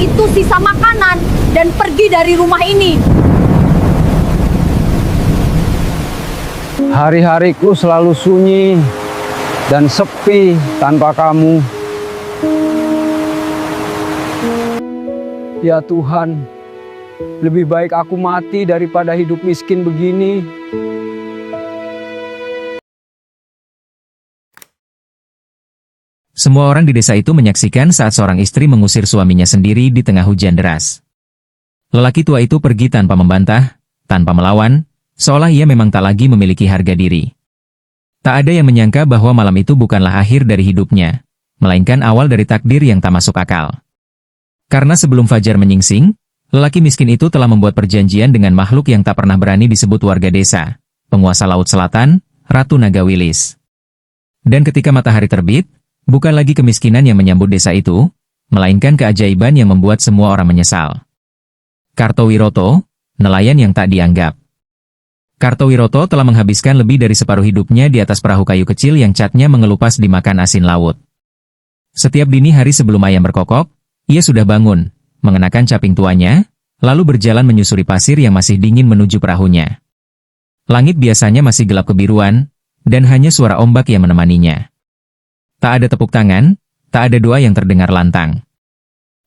itu sisa makanan dan pergi dari rumah ini. Hari-hariku selalu sunyi dan sepi tanpa kamu. Ya Tuhan, lebih baik aku mati daripada hidup miskin begini. Semua orang di desa itu menyaksikan saat seorang istri mengusir suaminya sendiri di tengah hujan deras. Lelaki tua itu pergi tanpa membantah, tanpa melawan, seolah ia memang tak lagi memiliki harga diri. Tak ada yang menyangka bahwa malam itu bukanlah akhir dari hidupnya, melainkan awal dari takdir yang tak masuk akal. Karena sebelum fajar menyingsing, lelaki miskin itu telah membuat perjanjian dengan makhluk yang tak pernah berani disebut warga desa, penguasa Laut Selatan, Ratu Naga Wilis. Dan ketika matahari terbit, bukan lagi kemiskinan yang menyambut desa itu, melainkan keajaiban yang membuat semua orang menyesal. Kartowiroto, nelayan yang tak dianggap. Kartowiroto telah menghabiskan lebih dari separuh hidupnya di atas perahu kayu kecil yang catnya mengelupas dimakan asin laut. Setiap dini hari sebelum ayam berkokok, ia sudah bangun, mengenakan caping tuanya, lalu berjalan menyusuri pasir yang masih dingin menuju perahunya. Langit biasanya masih gelap kebiruan, dan hanya suara ombak yang menemaninya. Tak ada tepuk tangan, tak ada doa yang terdengar lantang.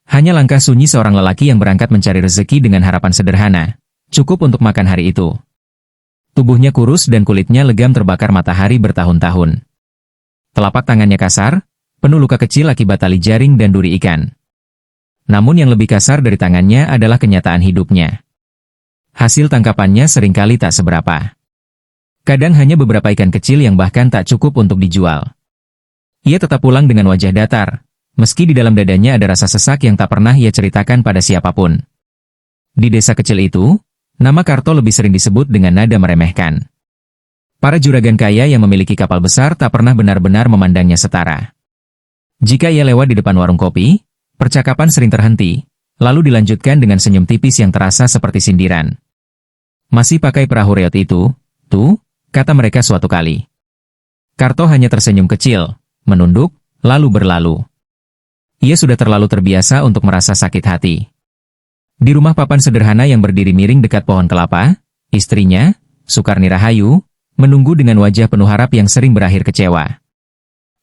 Hanya langkah sunyi seorang lelaki yang berangkat mencari rezeki dengan harapan sederhana, cukup untuk makan hari itu. Tubuhnya kurus dan kulitnya legam terbakar matahari bertahun-tahun. Telapak tangannya kasar, penuh luka kecil akibat tali jaring dan duri ikan. Namun yang lebih kasar dari tangannya adalah kenyataan hidupnya. Hasil tangkapannya seringkali tak seberapa. Kadang hanya beberapa ikan kecil yang bahkan tak cukup untuk dijual. Ia tetap pulang dengan wajah datar, meski di dalam dadanya ada rasa sesak yang tak pernah ia ceritakan pada siapapun. Di desa kecil itu, nama Karto lebih sering disebut dengan nada meremehkan. Para juragan kaya yang memiliki kapal besar tak pernah benar-benar memandangnya setara. Jika ia lewat di depan warung kopi, percakapan sering terhenti, lalu dilanjutkan dengan senyum tipis yang terasa seperti sindiran. Masih pakai perahu reot itu, tuh, kata mereka suatu kali. Karto hanya tersenyum kecil, menunduk, lalu berlalu. Ia sudah terlalu terbiasa untuk merasa sakit hati. Di rumah papan sederhana yang berdiri miring dekat pohon kelapa, istrinya, Sukarni Rahayu, menunggu dengan wajah penuh harap yang sering berakhir kecewa.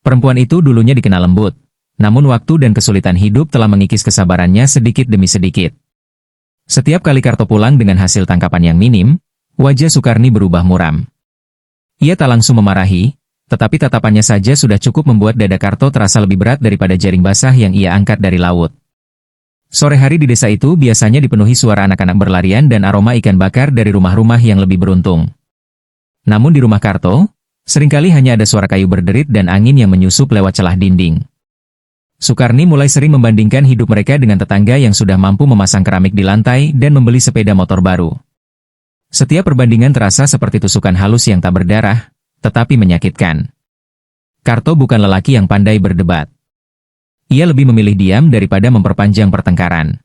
Perempuan itu dulunya dikenal lembut, namun waktu dan kesulitan hidup telah mengikis kesabarannya sedikit demi sedikit. Setiap kali Karto pulang dengan hasil tangkapan yang minim, wajah Sukarni berubah muram. Ia tak langsung memarahi, tetapi tatapannya saja sudah cukup membuat dada Karto terasa lebih berat daripada jaring basah yang ia angkat dari laut. Sore hari di desa itu biasanya dipenuhi suara anak-anak berlarian dan aroma ikan bakar dari rumah-rumah yang lebih beruntung. Namun di rumah Karto, seringkali hanya ada suara kayu berderit dan angin yang menyusup lewat celah dinding. Sukarni mulai sering membandingkan hidup mereka dengan tetangga yang sudah mampu memasang keramik di lantai dan membeli sepeda motor baru. Setiap perbandingan terasa seperti tusukan halus yang tak berdarah, tetapi menyakitkan. Karto bukan lelaki yang pandai berdebat. Ia lebih memilih diam daripada memperpanjang pertengkaran.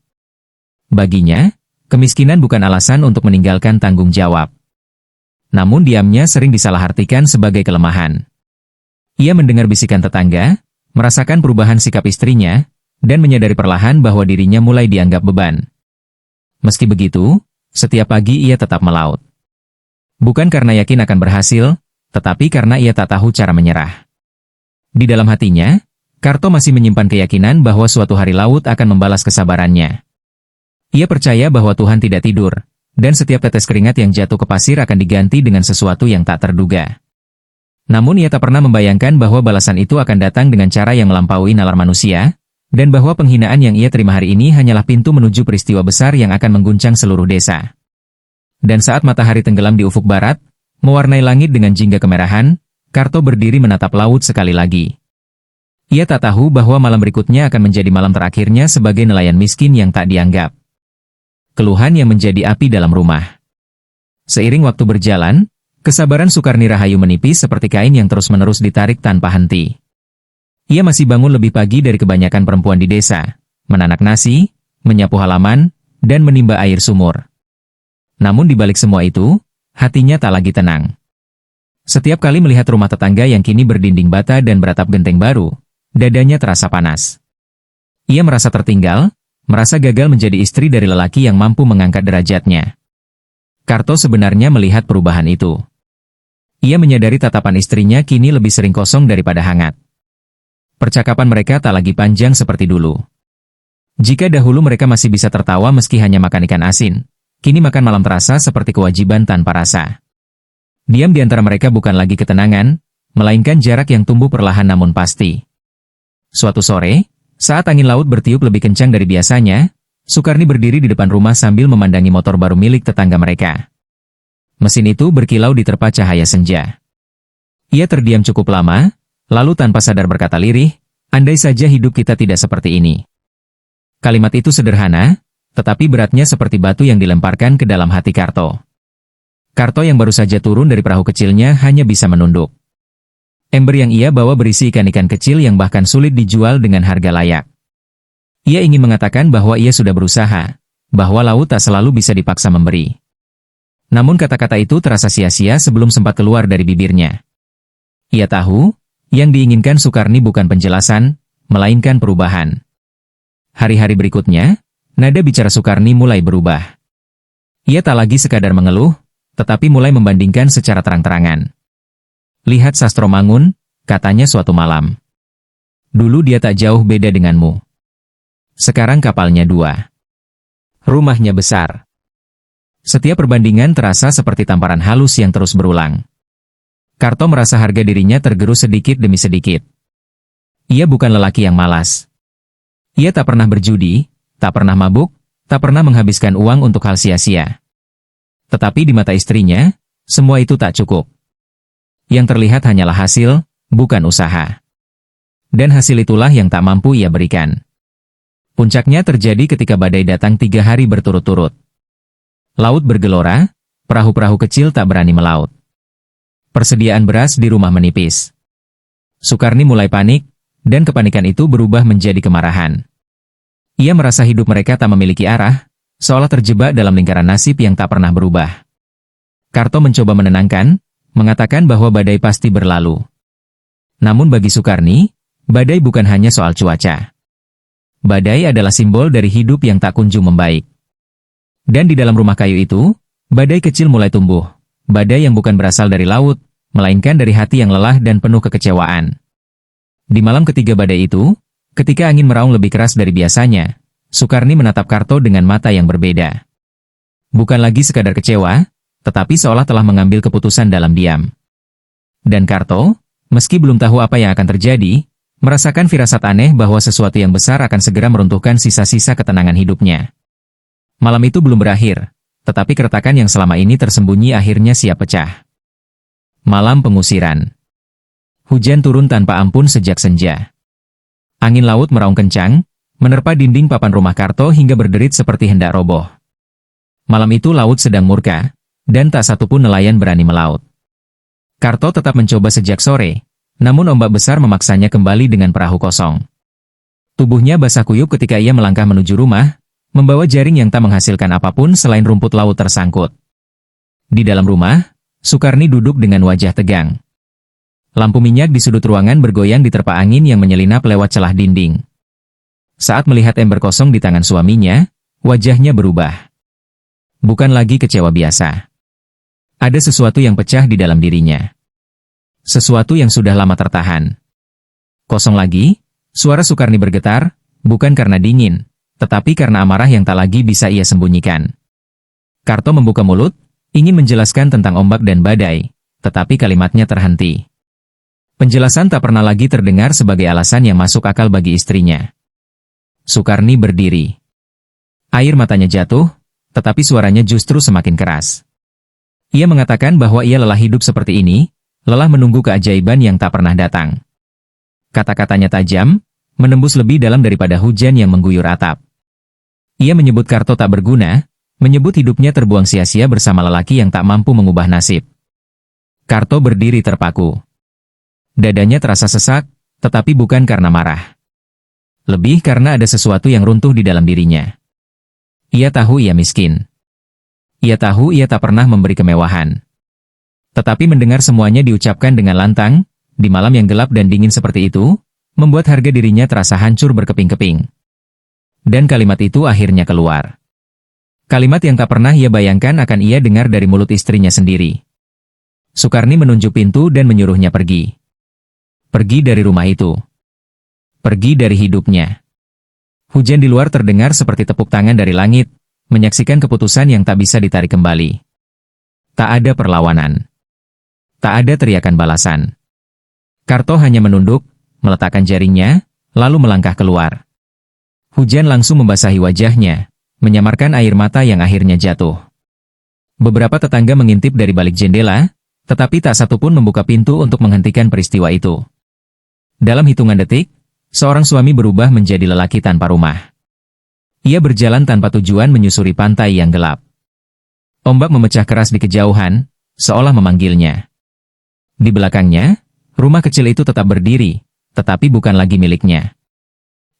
Baginya, kemiskinan bukan alasan untuk meninggalkan tanggung jawab. Namun diamnya sering disalahartikan sebagai kelemahan. Ia mendengar bisikan tetangga, merasakan perubahan sikap istrinya, dan menyadari perlahan bahwa dirinya mulai dianggap beban. Meski begitu, setiap pagi ia tetap melaut. Bukan karena yakin akan berhasil, tetapi karena ia tak tahu cara menyerah. Di dalam hatinya, Karto masih menyimpan keyakinan bahwa suatu hari laut akan membalas kesabarannya. Ia percaya bahwa Tuhan tidak tidur, dan setiap tetes keringat yang jatuh ke pasir akan diganti dengan sesuatu yang tak terduga. Namun ia tak pernah membayangkan bahwa balasan itu akan datang dengan cara yang melampaui nalar manusia, dan bahwa penghinaan yang ia terima hari ini hanyalah pintu menuju peristiwa besar yang akan mengguncang seluruh desa. Dan saat matahari tenggelam di ufuk barat, mewarnai langit dengan jingga kemerahan, Karto berdiri menatap laut sekali lagi. Ia tak tahu bahwa malam berikutnya akan menjadi malam terakhirnya sebagai nelayan miskin yang tak dianggap. Keluhan yang menjadi api dalam rumah. Seiring waktu berjalan, kesabaran Sukarni Rahayu menipis seperti kain yang terus-menerus ditarik tanpa henti. Ia masih bangun lebih pagi dari kebanyakan perempuan di desa, menanak nasi, menyapu halaman, dan menimba air sumur. Namun di balik semua itu, hatinya tak lagi tenang. Setiap kali melihat rumah tetangga yang kini berdinding bata dan beratap genteng baru, dadanya terasa panas. Ia merasa tertinggal, merasa gagal menjadi istri dari lelaki yang mampu mengangkat derajatnya. Karto sebenarnya melihat perubahan itu. Ia menyadari tatapan istrinya kini lebih sering kosong daripada hangat. Percakapan mereka tak lagi panjang seperti dulu. Jika dahulu mereka masih bisa tertawa meski hanya makan ikan asin, kini makan malam terasa seperti kewajiban tanpa rasa. Diam di antara mereka bukan lagi ketenangan, melainkan jarak yang tumbuh perlahan namun pasti. Suatu sore, saat angin laut bertiup lebih kencang dari biasanya, Sukarni berdiri di depan rumah sambil memandangi motor baru milik tetangga mereka. Mesin itu berkilau diterpa cahaya senja. Ia terdiam cukup lama, lalu tanpa sadar berkata lirih, "Andai saja hidup kita tidak seperti ini." Kalimat itu sederhana, tetapi beratnya seperti batu yang dilemparkan ke dalam hati Karto. Karto yang baru saja turun dari perahu kecilnya hanya bisa menunduk. Ember yang ia bawa berisi ikan-ikan kecil yang bahkan sulit dijual dengan harga layak. Ia ingin mengatakan bahwa ia sudah berusaha, bahwa laut tak selalu bisa dipaksa memberi. Namun kata-kata itu terasa sia-sia sebelum sempat keluar dari bibirnya. Ia tahu, yang diinginkan Sukarni bukan penjelasan, melainkan perubahan. Hari-hari berikutnya, nada bicara Sukarni mulai berubah. Ia tak lagi sekadar mengeluh, tetapi mulai membandingkan secara terang-terangan. "Lihat Sastromangun," katanya suatu malam. "Dulu dia tak jauh beda denganmu. Sekarang kapalnya 2. Rumahnya besar." Setiap perbandingan terasa seperti tamparan halus yang terus berulang. Karto merasa harga dirinya tergerus sedikit demi sedikit. Ia bukan lelaki yang malas. Ia tak pernah berjudi, tak pernah mabuk, tak pernah menghabiskan uang untuk hal sia-sia. Tetapi di mata istrinya, semua itu tak cukup. Yang terlihat hanyalah hasil, bukan usaha. Dan hasil itulah yang tak mampu ia berikan. Puncaknya terjadi ketika badai datang 3 hari berturut-turut. Laut bergelora, perahu-perahu kecil tak berani melaut. Persediaan beras di rumah menipis. Sukarni mulai panik, dan kepanikan itu berubah menjadi kemarahan. Ia merasa hidup mereka tak memiliki arah, seolah terjebak dalam lingkaran nasib yang tak pernah berubah. Karto mencoba menenangkan, mengatakan bahwa badai pasti berlalu. Namun bagi Sukarni, badai bukan hanya soal cuaca. Badai adalah simbol dari hidup yang tak kunjung membaik. Dan di dalam rumah kayu itu, badai kecil mulai tumbuh. Badai yang bukan berasal dari laut, melainkan dari hati yang lelah dan penuh kekecewaan. Di malam ketiga badai itu, ketika angin meraung lebih keras dari biasanya, Sukarni menatap Karto dengan mata yang berbeda. Bukan lagi sekadar kecewa, tetapi seolah telah mengambil keputusan dalam diam. Dan Karto, meski belum tahu apa yang akan terjadi, merasakan firasat aneh bahwa sesuatu yang besar akan segera meruntuhkan sisa-sisa ketenangan hidupnya. Malam itu belum berakhir, tetapi keretakan yang selama ini tersembunyi akhirnya siap pecah. Malam pengusiran. Hujan turun tanpa ampun sejak senja. Angin laut meraung kencang, menerpa dinding papan rumah Karto hingga berderit seperti hendak roboh. Malam itu laut sedang murka, dan tak satupun nelayan berani melaut. Karto tetap mencoba sejak sore, namun ombak besar memaksanya kembali dengan perahu kosong. Tubuhnya basah kuyup ketika ia melangkah menuju rumah, membawa jaring yang tak menghasilkan apapun selain rumput laut tersangkut. Di dalam rumah, Sukarni duduk dengan wajah tegang. Lampu minyak di sudut ruangan bergoyang diterpa angin yang menyelinap lewat celah dinding. Saat melihat ember kosong di tangan suaminya, wajahnya berubah. Bukan lagi kecewa biasa. Ada sesuatu yang pecah di dalam dirinya. Sesuatu yang sudah lama tertahan. Kosong lagi, suara Sukarni bergetar, bukan karena dingin, tetapi karena amarah yang tak lagi bisa ia sembunyikan. Karto membuka mulut, ingin menjelaskan tentang ombak dan badai, tetapi kalimatnya terhenti. Penjelasan tak pernah lagi terdengar sebagai alasan yang masuk akal bagi istrinya. Sukarni berdiri. Air matanya jatuh, tetapi suaranya justru semakin keras. Ia mengatakan bahwa ia lelah hidup seperti ini, lelah menunggu keajaiban yang tak pernah datang. Kata-katanya tajam, menembus lebih dalam daripada hujan yang mengguyur atap. Ia menyebut Karto tak berguna, menyebut hidupnya terbuang sia-sia bersama lelaki yang tak mampu mengubah nasib. Karto berdiri terpaku. Dadanya terasa sesak, tetapi bukan karena marah. Lebih karena ada sesuatu yang runtuh di dalam dirinya. Ia tahu ia miskin. Ia tahu ia tak pernah memberi kemewahan. Tetapi mendengar semuanya diucapkan dengan lantang, di malam yang gelap dan dingin seperti itu, membuat harga dirinya terasa hancur berkeping-keping. Dan kalimat itu akhirnya keluar. Kalimat yang tak pernah ia bayangkan akan ia dengar dari mulut istrinya sendiri. Sukarni menunjuk pintu dan menyuruhnya pergi. Pergi dari rumah itu. Pergi dari hidupnya. Hujan di luar terdengar seperti tepuk tangan dari langit, menyaksikan keputusan yang tak bisa ditarik kembali. Tak ada perlawanan. Tak ada teriakan balasan. Karto hanya menunduk, meletakkan jaringnya, lalu melangkah keluar. Hujan langsung membasahi wajahnya, menyamarkan air mata yang akhirnya jatuh. Beberapa tetangga mengintip dari balik jendela, tetapi tak satu pun membuka pintu untuk menghentikan peristiwa itu. Dalam hitungan detik, seorang suami berubah menjadi lelaki tanpa rumah. Ia berjalan tanpa tujuan menyusuri pantai yang gelap. Ombak memecah keras di kejauhan, seolah memanggilnya. Di belakangnya, rumah kecil itu tetap berdiri, tetapi bukan lagi miliknya.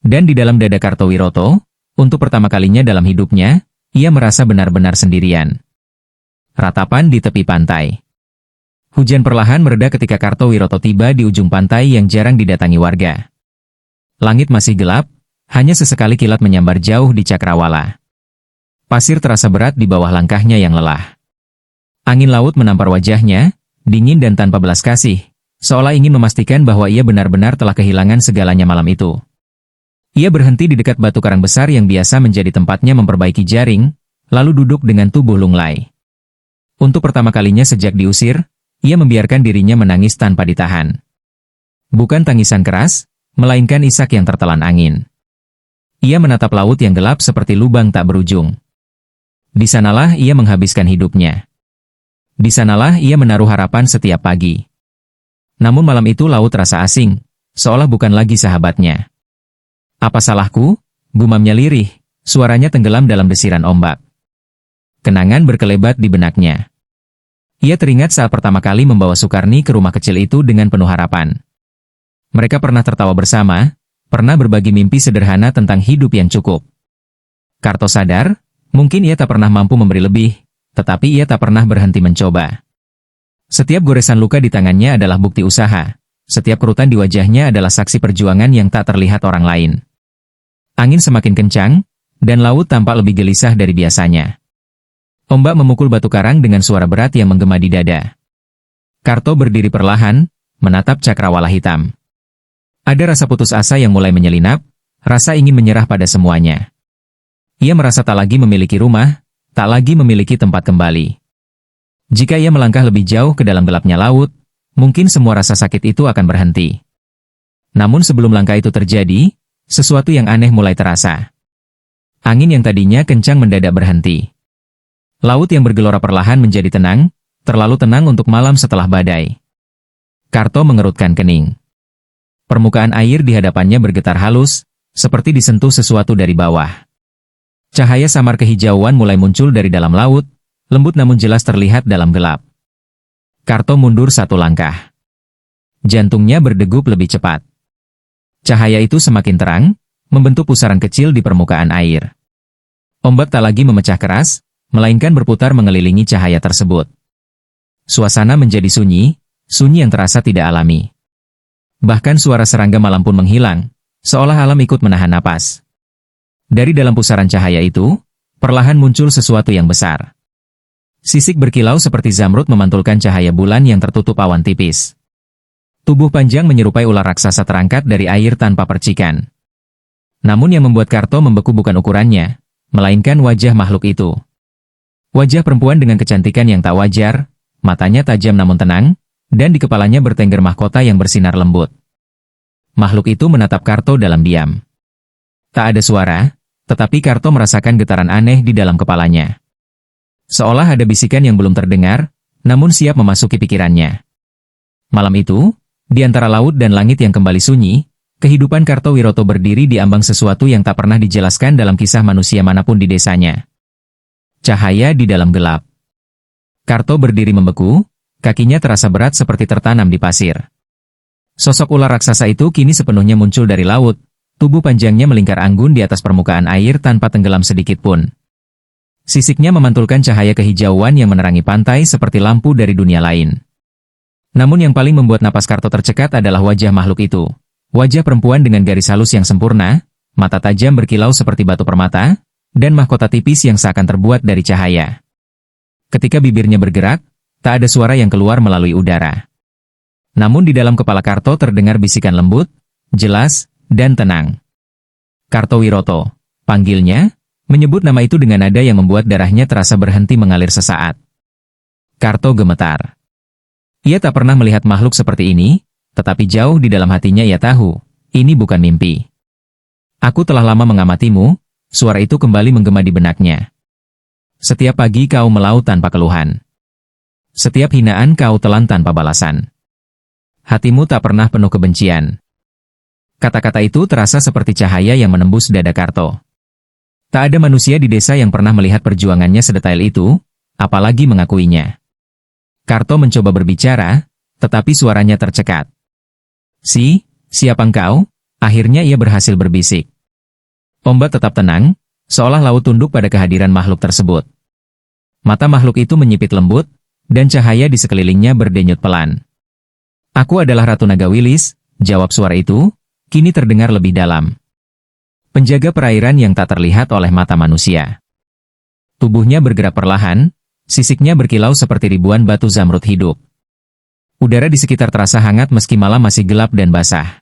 Dan di dalam dada Kartowiroto, untuk pertama kalinya dalam hidupnya, ia merasa benar-benar sendirian. Ratapan di tepi pantai. Hujan perlahan mereda ketika Kartowiroto tiba di ujung pantai yang jarang didatangi warga. Langit masih gelap, hanya sesekali kilat menyambar jauh di cakrawala. Pasir terasa berat di bawah langkahnya yang lelah. Angin laut menampar wajahnya, dingin dan tanpa belas kasih, seolah ingin memastikan bahwa ia benar-benar telah kehilangan segalanya malam itu. Ia berhenti di dekat batu karang besar yang biasa menjadi tempatnya memperbaiki jaring, lalu duduk dengan tubuh lunglai. Untuk pertama kalinya sejak diusir, ia membiarkan dirinya menangis tanpa ditahan. Bukan tangisan keras, melainkan isak yang tertelan angin. Ia menatap laut yang gelap seperti lubang tak berujung. Di sanalah ia menghabiskan hidupnya. Di sanalah ia menaruh harapan setiap pagi. Namun malam itu laut terasa asing, seolah bukan lagi sahabatnya. Apa salahku? Gumamnya lirih, suaranya tenggelam dalam desiran ombak. Kenangan berkelebat di benaknya. Ia teringat saat pertama kali membawa Sukarni ke rumah kecil itu dengan penuh harapan. Mereka pernah tertawa bersama, pernah berbagi mimpi sederhana tentang hidup yang cukup. Karto sadar, mungkin ia tak pernah mampu memberi lebih, tetapi ia tak pernah berhenti mencoba. Setiap goresan luka di tangannya adalah bukti usaha. Setiap kerutan di wajahnya adalah saksi perjuangan yang tak terlihat orang lain. Angin semakin kencang, dan laut tampak lebih gelisah dari biasanya. Ombak memukul batu karang dengan suara berat yang menggema di dada. Karto berdiri perlahan, menatap cakrawala hitam. Ada rasa putus asa yang mulai menyelinap, rasa ingin menyerah pada semuanya. Ia merasa tak lagi memiliki rumah, tak lagi memiliki tempat kembali. Jika ia melangkah lebih jauh ke dalam gelapnya laut, mungkin semua rasa sakit itu akan berhenti. Namun sebelum langkah itu terjadi, sesuatu yang aneh mulai terasa. Angin yang tadinya kencang mendadak berhenti. Laut yang bergelora perlahan menjadi tenang, terlalu tenang untuk malam setelah badai. Karto mengerutkan kening. Permukaan air di hadapannya bergetar halus, seperti disentuh sesuatu dari bawah. Cahaya samar kehijauan mulai muncul dari dalam laut, lembut namun jelas terlihat dalam gelap. Karto mundur satu langkah. Jantungnya berdegup lebih cepat. Cahaya itu semakin terang, membentuk pusaran kecil di permukaan air. Ombak tak lagi memecah keras, melainkan berputar mengelilingi cahaya tersebut. Suasana menjadi sunyi, sunyi yang terasa tidak alami. Bahkan suara serangga malam pun menghilang, seolah alam ikut menahan napas. Dari dalam pusaran cahaya itu, perlahan muncul sesuatu yang besar. Sisik berkilau seperti zamrud memantulkan cahaya bulan yang tertutup awan tipis. Tubuh panjang menyerupai ular raksasa terangkat dari air tanpa percikan. Namun yang membuat Karto membeku bukan ukurannya, melainkan wajah makhluk itu. Wajah perempuan dengan kecantikan yang tak wajar, matanya tajam namun tenang, dan di kepalanya bertengger mahkota yang bersinar lembut. Makhluk itu menatap Karto dalam diam. Tak ada suara, tetapi Karto merasakan getaran aneh di dalam kepalanya. Seolah ada bisikan yang belum terdengar, namun siap memasuki pikirannya. Malam itu, di antara laut dan langit yang kembali sunyi, kehidupan Kartowiroto berdiri di ambang sesuatu yang tak pernah dijelaskan dalam kisah manusia manapun di desanya. Cahaya di dalam gelap. Karto berdiri membeku, kakinya terasa berat seperti tertanam di pasir. Sosok ular raksasa itu kini sepenuhnya muncul dari laut, tubuh panjangnya melingkar anggun di atas permukaan air tanpa tenggelam sedikit pun. Sisiknya memantulkan cahaya kehijauan yang menerangi pantai seperti lampu dari dunia lain. Namun yang paling membuat napas Karto tercekat adalah wajah makhluk itu. Wajah perempuan dengan garis halus yang sempurna, mata tajam berkilau seperti batu permata, dan mahkota tipis yang seakan terbuat dari cahaya. Ketika bibirnya bergerak, tak ada suara yang keluar melalui udara. Namun di dalam kepala Karto terdengar bisikan lembut, jelas, dan tenang. Kartowiroto, panggilnya, menyebut nama itu dengan nada yang membuat darahnya terasa berhenti mengalir sesaat. Karto gemetar. Ia tak pernah melihat makhluk seperti ini, tetapi jauh di dalam hatinya ia tahu, ini bukan mimpi. Aku telah lama mengamatimu, suara itu kembali menggema di benaknya. Setiap pagi kau melaut tanpa keluhan. Setiap hinaan kau telan tanpa balasan. Hatimu tak pernah penuh kebencian. Kata-kata itu terasa seperti cahaya yang menembus dada Karto. Tak ada manusia di desa yang pernah melihat perjuangannya sedetail itu, apalagi mengakuinya. Karto mencoba berbicara, tetapi suaranya tercekat. Siapa engkau? Akhirnya ia berhasil berbisik. Ombak tetap tenang, seolah laut tunduk pada kehadiran makhluk tersebut. Mata makhluk itu menyipit lembut, dan cahaya di sekelilingnya berdenyut pelan. Aku adalah Ratu Nagawilis, jawab suara itu, kini terdengar lebih dalam. Penjaga perairan yang tak terlihat oleh mata manusia. Tubuhnya bergerak perlahan, sisiknya berkilau seperti ribuan batu zamrud hidup. Udara di sekitar terasa hangat meski malam masih gelap dan basah.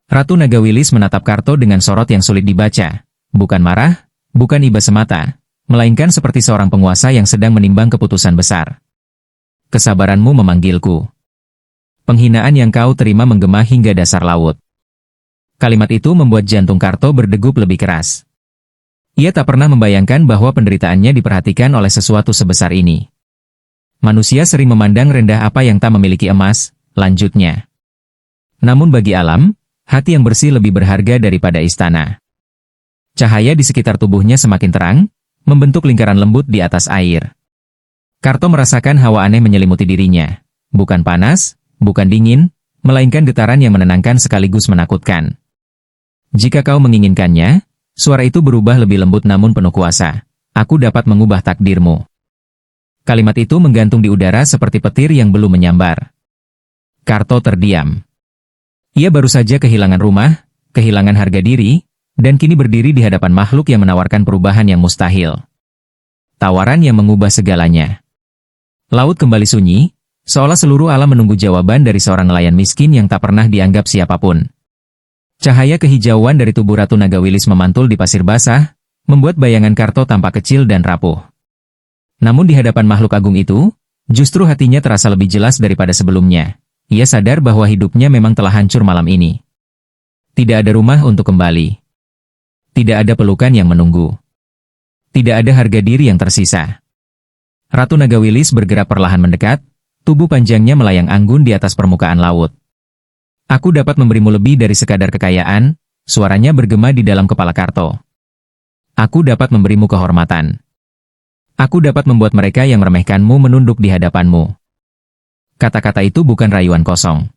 Ratu Nagawilis menatap Karto dengan sorot yang sulit dibaca, bukan marah, bukan iba semata, melainkan seperti seorang penguasa yang sedang menimbang keputusan besar. Kesabaranmu memanggilku. Penghinaan yang kau terima menggema hingga dasar laut. Kalimat itu membuat jantung Karto berdegup lebih keras. Ia tak pernah membayangkan bahwa penderitaannya diperhatikan oleh sesuatu sebesar ini. Manusia sering memandang rendah apa yang tak memiliki emas, lanjutnya. Namun bagi alam, hati yang bersih lebih berharga daripada istana. Cahaya di sekitar tubuhnya semakin terang, membentuk lingkaran lembut di atas air. Karto merasakan hawa aneh menyelimuti dirinya. Bukan panas, bukan dingin, melainkan getaran yang menenangkan sekaligus menakutkan. Jika kau menginginkannya, suara itu berubah lebih lembut namun penuh kuasa. Aku dapat mengubah takdirmu. Kalimat itu menggantung di udara seperti petir yang belum menyambar. Karto terdiam. Ia baru saja kehilangan rumah, kehilangan harga diri, dan kini berdiri di hadapan makhluk yang menawarkan perubahan yang mustahil. Tawaran yang mengubah segalanya. Laut kembali sunyi, seolah seluruh alam menunggu jawaban dari seorang nelayan miskin yang tak pernah dianggap siapapun. Cahaya kehijauan dari tubuh Ratu Nagawilis memantul di pasir basah, membuat bayangan Karto tampak kecil dan rapuh. Namun di hadapan makhluk agung itu, justru hatinya terasa lebih jelas daripada sebelumnya. Ia sadar bahwa hidupnya memang telah hancur malam ini. Tidak ada rumah untuk kembali. Tidak ada pelukan yang menunggu. Tidak ada harga diri yang tersisa. Ratu Nagawilis bergerak perlahan mendekat, tubuh panjangnya melayang anggun di atas permukaan laut. Aku dapat memberimu lebih dari sekadar kekayaan, suaranya bergema di dalam kepala Karto. Aku dapat memberimu kehormatan. Aku dapat membuat mereka yang meremehkanmu menunduk di hadapanmu. Kata-kata itu bukan rayuan kosong.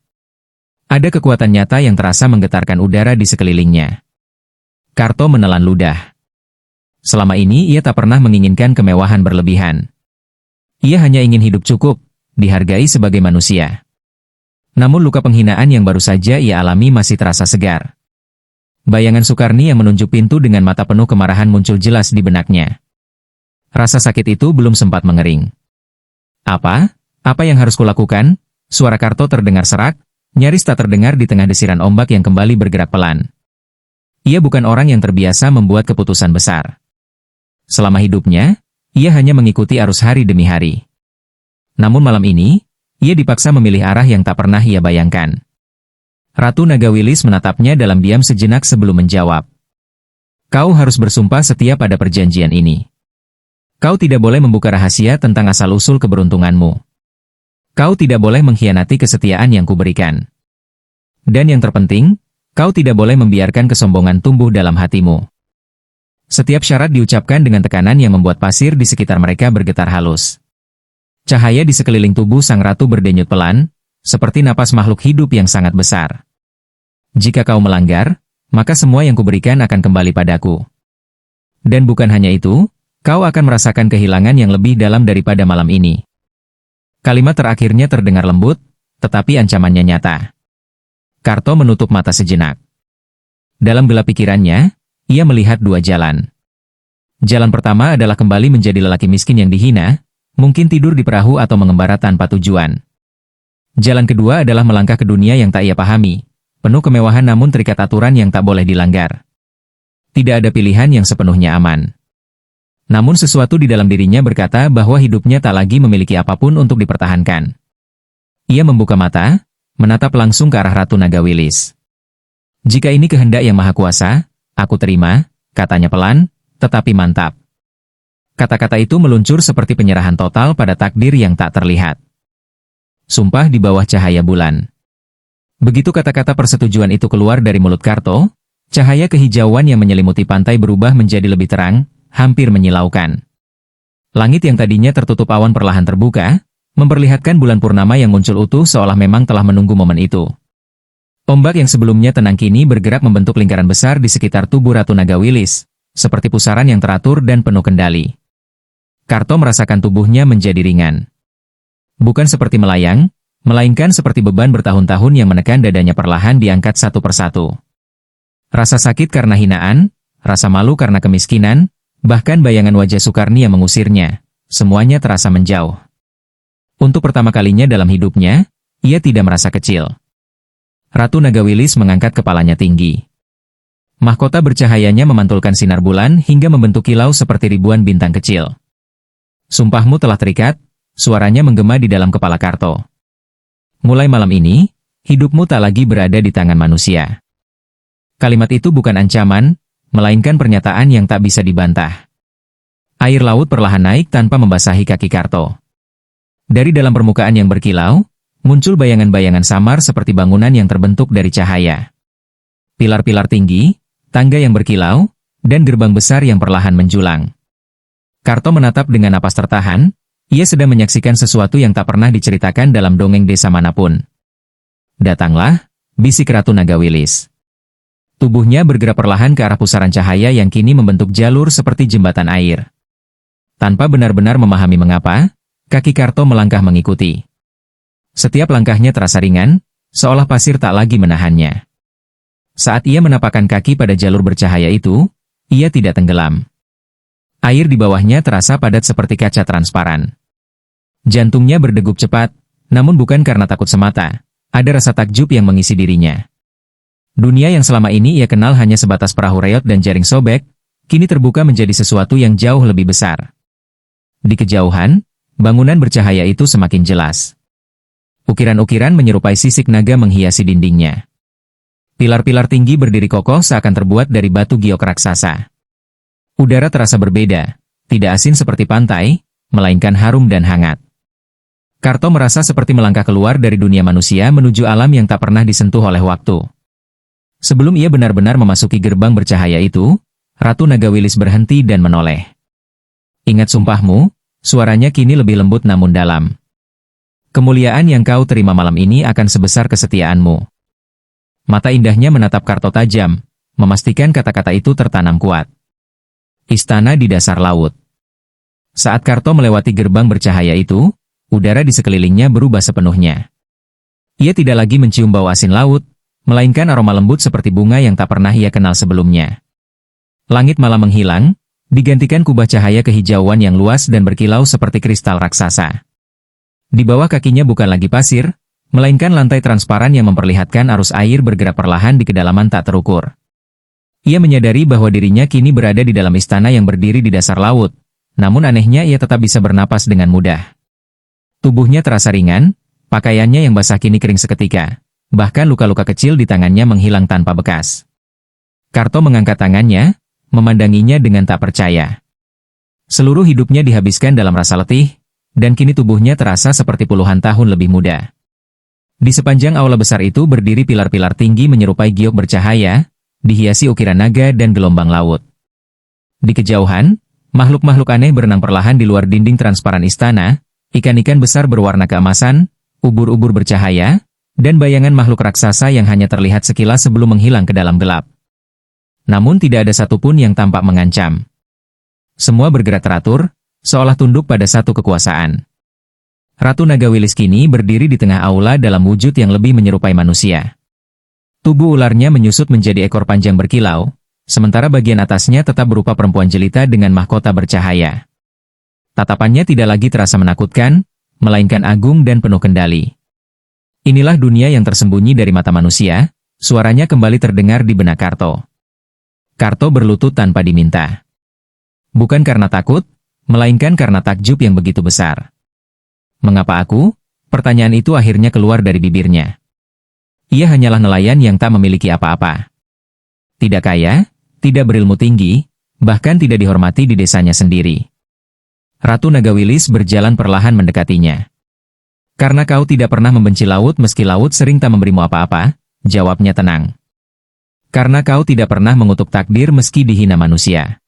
Ada kekuatan nyata yang terasa menggetarkan udara di sekelilingnya. Karto menelan ludah. Selama ini ia tak pernah menginginkan kemewahan berlebihan. Ia hanya ingin hidup cukup, dihargai sebagai manusia. Namun luka penghinaan yang baru saja ia alami masih terasa segar. Bayangan Sukarni yang menunjuk pintu dengan mata penuh kemarahan muncul jelas di benaknya. Rasa sakit itu belum sempat mengering. Apa? Apa yang harus kulakukan? Suara Karto terdengar serak, nyaris tak terdengar di tengah desiran ombak yang kembali bergerak pelan. Ia bukan orang yang terbiasa membuat keputusan besar. Selama hidupnya, ia hanya mengikuti arus hari demi hari. Namun malam ini, ia dipaksa memilih arah yang tak pernah ia bayangkan. Ratu Nagawilis menatapnya dalam diam sejenak sebelum menjawab. Kau harus bersumpah setia pada perjanjian ini. Kau tidak boleh membuka rahasia tentang asal-usul keberuntunganmu. Kau tidak boleh mengkhianati kesetiaan yang kuberikan. Dan yang terpenting, kau tidak boleh membiarkan kesombongan tumbuh dalam hatimu. Setiap syarat diucapkan dengan tekanan yang membuat pasir di sekitar mereka bergetar halus. Cahaya di sekeliling tubuh sang ratu berdenyut pelan, seperti napas makhluk hidup yang sangat besar. Jika kau melanggar, maka semua yang kuberikan akan kembali padaku. Dan bukan hanya itu, kau akan merasakan kehilangan yang lebih dalam daripada malam ini. Kalimat terakhirnya terdengar lembut, tetapi ancamannya nyata. Karto menutup mata sejenak. Dalam gelap pikirannya, ia melihat dua jalan. Jalan pertama adalah kembali menjadi lelaki miskin yang dihina, mungkin tidur di perahu atau mengembara tanpa tujuan. Jalan kedua adalah melangkah ke dunia yang tak ia pahami, penuh kemewahan namun terikat aturan yang tak boleh dilanggar. Tidak ada pilihan yang sepenuhnya aman. Namun sesuatu di dalam dirinya berkata bahwa hidupnya tak lagi memiliki apapun untuk dipertahankan. Ia membuka mata, menatap langsung ke arah Ratu Nagawilis. "Jika ini kehendak yang maha kuasa, aku terima," katanya pelan, tetapi mantap. Kata-kata itu meluncur seperti penyerahan total pada takdir yang tak terlihat. Sumpah di bawah cahaya bulan. Begitu kata-kata persetujuan itu keluar dari mulut Karto, cahaya kehijauan yang menyelimuti pantai berubah menjadi lebih terang, hampir menyilaukan. Langit yang tadinya tertutup awan perlahan terbuka, memperlihatkan bulan purnama yang muncul utuh seolah memang telah menunggu momen itu. Ombak yang sebelumnya tenang kini bergerak membentuk lingkaran besar di sekitar tubuh Ratu Nagawilis, seperti pusaran yang teratur dan penuh kendali. Karto merasakan tubuhnya menjadi ringan. Bukan seperti melayang, melainkan seperti beban bertahun-tahun yang menekan dadanya perlahan diangkat satu persatu. Rasa sakit karena hinaan, rasa malu karena kemiskinan, bahkan bayangan wajah Sukarni yang mengusirnya, semuanya terasa menjauh. Untuk pertama kalinya dalam hidupnya, ia tidak merasa kecil. Ratu Nagawilis mengangkat kepalanya tinggi. Mahkota bercahayanya memantulkan sinar bulan hingga membentuk kilau seperti ribuan bintang kecil. "Sumpahmu telah terikat," suaranya menggema di dalam kepala Karto. "Mulai malam ini, hidupmu tak lagi berada di tangan manusia." Kalimat itu bukan ancaman, melainkan pernyataan yang tak bisa dibantah. Air laut perlahan naik tanpa membasahi kaki Karto. Dari dalam permukaan yang berkilau, muncul bayangan-bayangan samar seperti bangunan yang terbentuk dari cahaya. Pilar-pilar tinggi, tangga yang berkilau, dan gerbang besar yang perlahan menjulang. Karto menatap dengan napas tertahan, ia sedang menyaksikan sesuatu yang tak pernah diceritakan dalam dongeng desa manapun. "Datanglah," bisik Ratu Nagawilis. Tubuhnya bergerak perlahan ke arah pusaran cahaya yang kini membentuk jalur seperti jembatan air. Tanpa benar-benar memahami mengapa, kaki Karto melangkah mengikuti. Setiap langkahnya terasa ringan, seolah pasir tak lagi menahannya. Saat ia menapakkan kaki pada jalur bercahaya itu, ia tidak tenggelam. Air di bawahnya terasa padat seperti kaca transparan. Jantungnya berdegup cepat, namun bukan karena takut semata, ada rasa takjub yang mengisi dirinya. Dunia yang selama ini ia kenal hanya sebatas perahu reot dan jaring sobek, kini terbuka menjadi sesuatu yang jauh lebih besar. Di kejauhan, bangunan bercahaya itu semakin jelas. Ukiran-ukiran menyerupai sisik naga menghiasi dindingnya. Pilar-pilar tinggi berdiri kokoh seakan terbuat dari batu giok raksasa. Udara terasa berbeda, tidak asin seperti pantai, melainkan harum dan hangat. Karto merasa seperti melangkah keluar dari dunia manusia menuju alam yang tak pernah disentuh oleh waktu. Sebelum ia benar-benar memasuki gerbang bercahaya itu, Ratu Nagawilis berhenti dan menoleh. "Ingat sumpahmu," suaranya kini lebih lembut namun dalam. "Kemuliaan yang kau terima malam ini akan sebesar kesetiaanmu." Mata indahnya menatap Karto tajam, memastikan kata-kata itu tertanam kuat. Istana di dasar laut. Saat Karto melewati gerbang bercahaya itu, udara di sekelilingnya berubah sepenuhnya. Ia tidak lagi mencium bau asin laut, melainkan aroma lembut seperti bunga yang tak pernah ia kenal sebelumnya. Langit malam menghilang, digantikan kubah cahaya kehijauan yang luas dan berkilau seperti kristal raksasa. Di bawah kakinya bukan lagi pasir, melainkan lantai transparan yang memperlihatkan arus air bergerak perlahan di kedalaman tak terukur. Ia menyadari bahwa dirinya kini berada di dalam istana yang berdiri di dasar laut, namun anehnya ia tetap bisa bernapas dengan mudah. Tubuhnya terasa ringan, pakaiannya yang basah kini kering seketika. Bahkan luka-luka kecil di tangannya menghilang tanpa bekas. Karto mengangkat tangannya, memandanginya dengan tak percaya. Seluruh hidupnya dihabiskan dalam rasa letih, dan kini tubuhnya terasa seperti puluhan tahun lebih muda. Di sepanjang aula besar itu berdiri pilar-pilar tinggi menyerupai giok bercahaya, dihiasi ukiran naga dan gelombang laut. Di kejauhan, makhluk-makhluk aneh berenang perlahan di luar dinding transparan istana, ikan-ikan besar berwarna keemasan, ubur-ubur bercahaya, dan bayangan makhluk raksasa yang hanya terlihat sekilas sebelum menghilang ke dalam gelap. Namun tidak ada satupun yang tampak mengancam. Semua bergerak teratur, seolah tunduk pada satu kekuasaan. Ratu Nagawilis kini berdiri di tengah aula dalam wujud yang lebih menyerupai manusia. Tubuh ularnya menyusut menjadi ekor panjang berkilau, sementara bagian atasnya tetap berupa perempuan jelita dengan mahkota bercahaya. Tatapannya tidak lagi terasa menakutkan, melainkan agung dan penuh kendali. Inilah dunia yang tersembunyi dari mata manusia, suaranya kembali terdengar di benak Karto. Karto berlutut tanpa diminta. Bukan karena takut, melainkan karena takjub yang begitu besar. Mengapa aku? Pertanyaan itu akhirnya keluar dari bibirnya. Ia hanyalah nelayan yang tak memiliki apa-apa. Tidak kaya, tidak berilmu tinggi, bahkan tidak dihormati di desanya sendiri. Ratu Nagawilis berjalan perlahan mendekatinya. Karena kau tidak pernah membenci laut meski laut sering tak memberimu apa-apa, jawabnya tenang. Karena kau tidak pernah mengutuk takdir meski dihina manusia.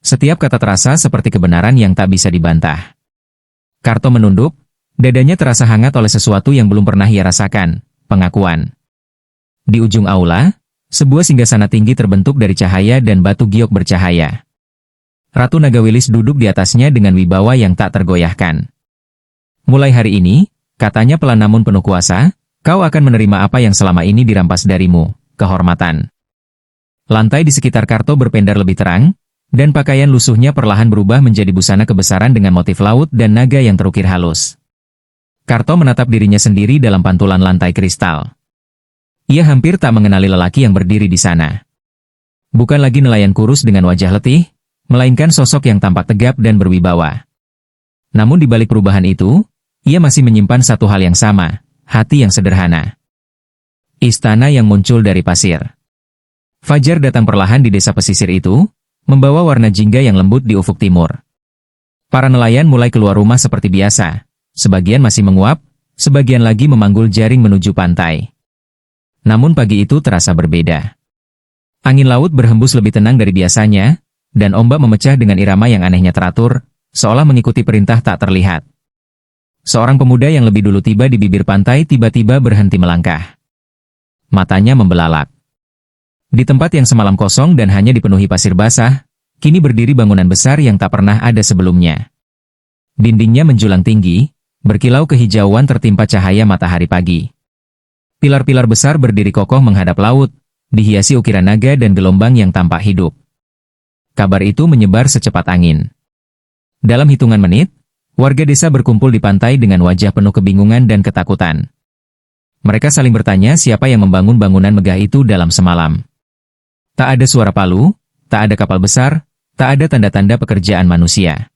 Setiap kata terasa seperti kebenaran yang tak bisa dibantah. Karto menunduk, dadanya terasa hangat oleh sesuatu yang belum pernah ia rasakan, pengakuan. Di ujung aula, sebuah singgasana tinggi terbentuk dari cahaya dan batu giok bercahaya. Ratu Nagawilis duduk di atasnya dengan wibawa yang tak tergoyahkan. Mulai hari ini, katanya pelan namun penuh kuasa, kau akan menerima apa yang selama ini dirampas darimu, kehormatan. Lantai di sekitar Karto berpendar lebih terang, dan pakaian lusuhnya perlahan berubah menjadi busana kebesaran dengan motif laut dan naga yang terukir halus. Karto menatap dirinya sendiri dalam pantulan lantai kristal. Ia hampir tak mengenali lelaki yang berdiri di sana. Bukan lagi nelayan kurus dengan wajah letih, melainkan sosok yang tampak tegap dan berwibawa. Namun di balik perubahan itu, ia masih menyimpan satu hal yang sama, hati yang sederhana. Istana yang muncul dari pasir. Fajar datang perlahan di desa pesisir itu, membawa warna jingga yang lembut di ufuk timur. Para nelayan mulai keluar rumah seperti biasa, sebagian masih menguap, sebagian lagi memanggul jaring menuju pantai. Namun pagi itu terasa berbeda. Angin laut berhembus lebih tenang dari biasanya, dan ombak memecah dengan irama yang anehnya teratur, seolah mengikuti perintah tak terlihat. Seorang pemuda yang lebih dulu tiba di bibir pantai tiba-tiba berhenti melangkah. Matanya membelalak. Di tempat yang semalam kosong dan hanya dipenuhi pasir basah, kini berdiri bangunan besar yang tak pernah ada sebelumnya. Dindingnya menjulang tinggi, berkilau kehijauan tertimpa cahaya matahari pagi. Pilar-pilar besar berdiri kokoh menghadap laut, dihiasi ukiran naga dan gelombang yang tampak hidup. Kabar itu menyebar secepat angin. Dalam hitungan menit, warga desa berkumpul di pantai dengan wajah penuh kebingungan dan ketakutan. Mereka saling bertanya siapa yang membangun bangunan megah itu dalam semalam. Tak ada suara palu, tak ada kapal besar, tak ada tanda-tanda pekerjaan manusia.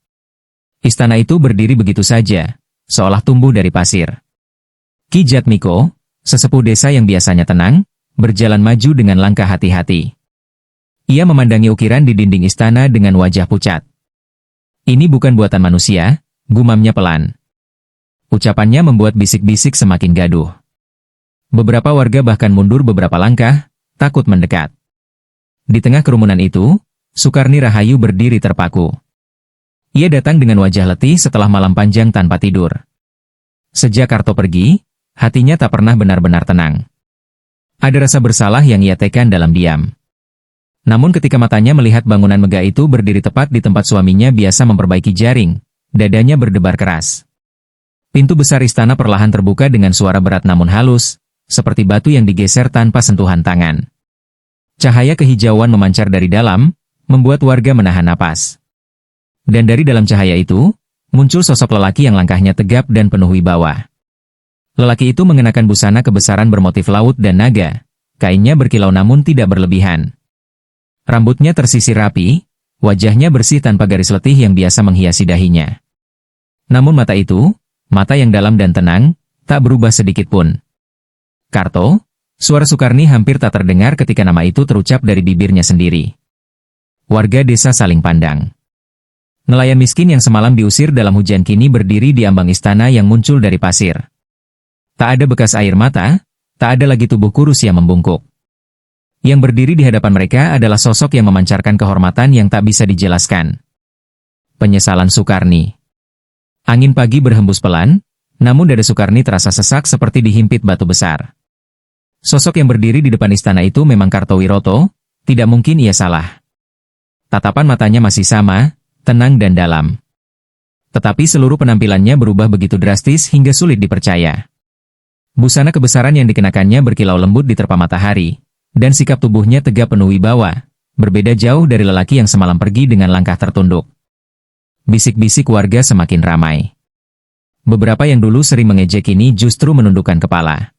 Istana itu berdiri begitu saja, seolah tumbuh dari pasir. Ki Jatmiko, sesepuh desa yang biasanya tenang, berjalan maju dengan langkah hati-hati. Ia memandangi ukiran di dinding istana dengan wajah pucat. Ini bukan buatan manusia, gumamnya pelan. Ucapannya membuat bisik-bisik semakin gaduh. Beberapa warga bahkan mundur beberapa langkah, takut mendekat. Di tengah kerumunan itu, Sukarni Rahayu berdiri terpaku. Ia datang dengan wajah letih setelah malam panjang tanpa tidur. Sejak Karto pergi, hatinya tak pernah benar-benar tenang. Ada rasa bersalah yang ia tekan dalam diam. Namun ketika matanya melihat bangunan megah itu berdiri tepat di tempat suaminya biasa memperbaiki jaring, dadanya berdebar keras. Pintu besar istana perlahan terbuka dengan suara berat namun halus, seperti batu yang digeser tanpa sentuhan tangan. Cahaya kehijauan memancar dari dalam, membuat warga menahan napas. Dan dari dalam cahaya itu, muncul sosok lelaki yang langkahnya tegap dan penuh wibawa. Lelaki itu mengenakan busana kebesaran bermotif laut dan naga, kainnya berkilau namun tidak berlebihan. Rambutnya tersisir rapi, wajahnya bersih tanpa garis letih yang biasa menghiasi dahinya. Namun mata itu, mata yang dalam dan tenang, tak berubah sedikit pun. Karto, suara Sukarni hampir tak terdengar ketika nama itu terucap dari bibirnya sendiri. Warga desa saling pandang. Nelayan miskin yang semalam diusir dalam hujan kini berdiri di ambang istana yang muncul dari pasir. Tak ada bekas air mata, tak ada lagi tubuh kurus yang membungkuk. Yang berdiri di hadapan mereka adalah sosok yang memancarkan kehormatan yang tak bisa dijelaskan. Penyesalan Sukarni. Angin pagi berhembus pelan, namun dada Sukarni terasa sesak seperti dihimpit batu besar. Sosok yang berdiri di depan istana itu memang Kartowiroto, tidak mungkin ia salah. Tatapan matanya masih sama, tenang dan dalam. Tetapi seluruh penampilannya berubah begitu drastis hingga sulit dipercaya. Busana kebesaran yang dikenakannya berkilau lembut diterpa matahari, dan sikap tubuhnya tegap penuh wibawa, berbeda jauh dari lelaki yang semalam pergi dengan langkah tertunduk. Bisik-bisik warga semakin ramai. Beberapa yang dulu sering mengejek ini justru menundukkan kepala.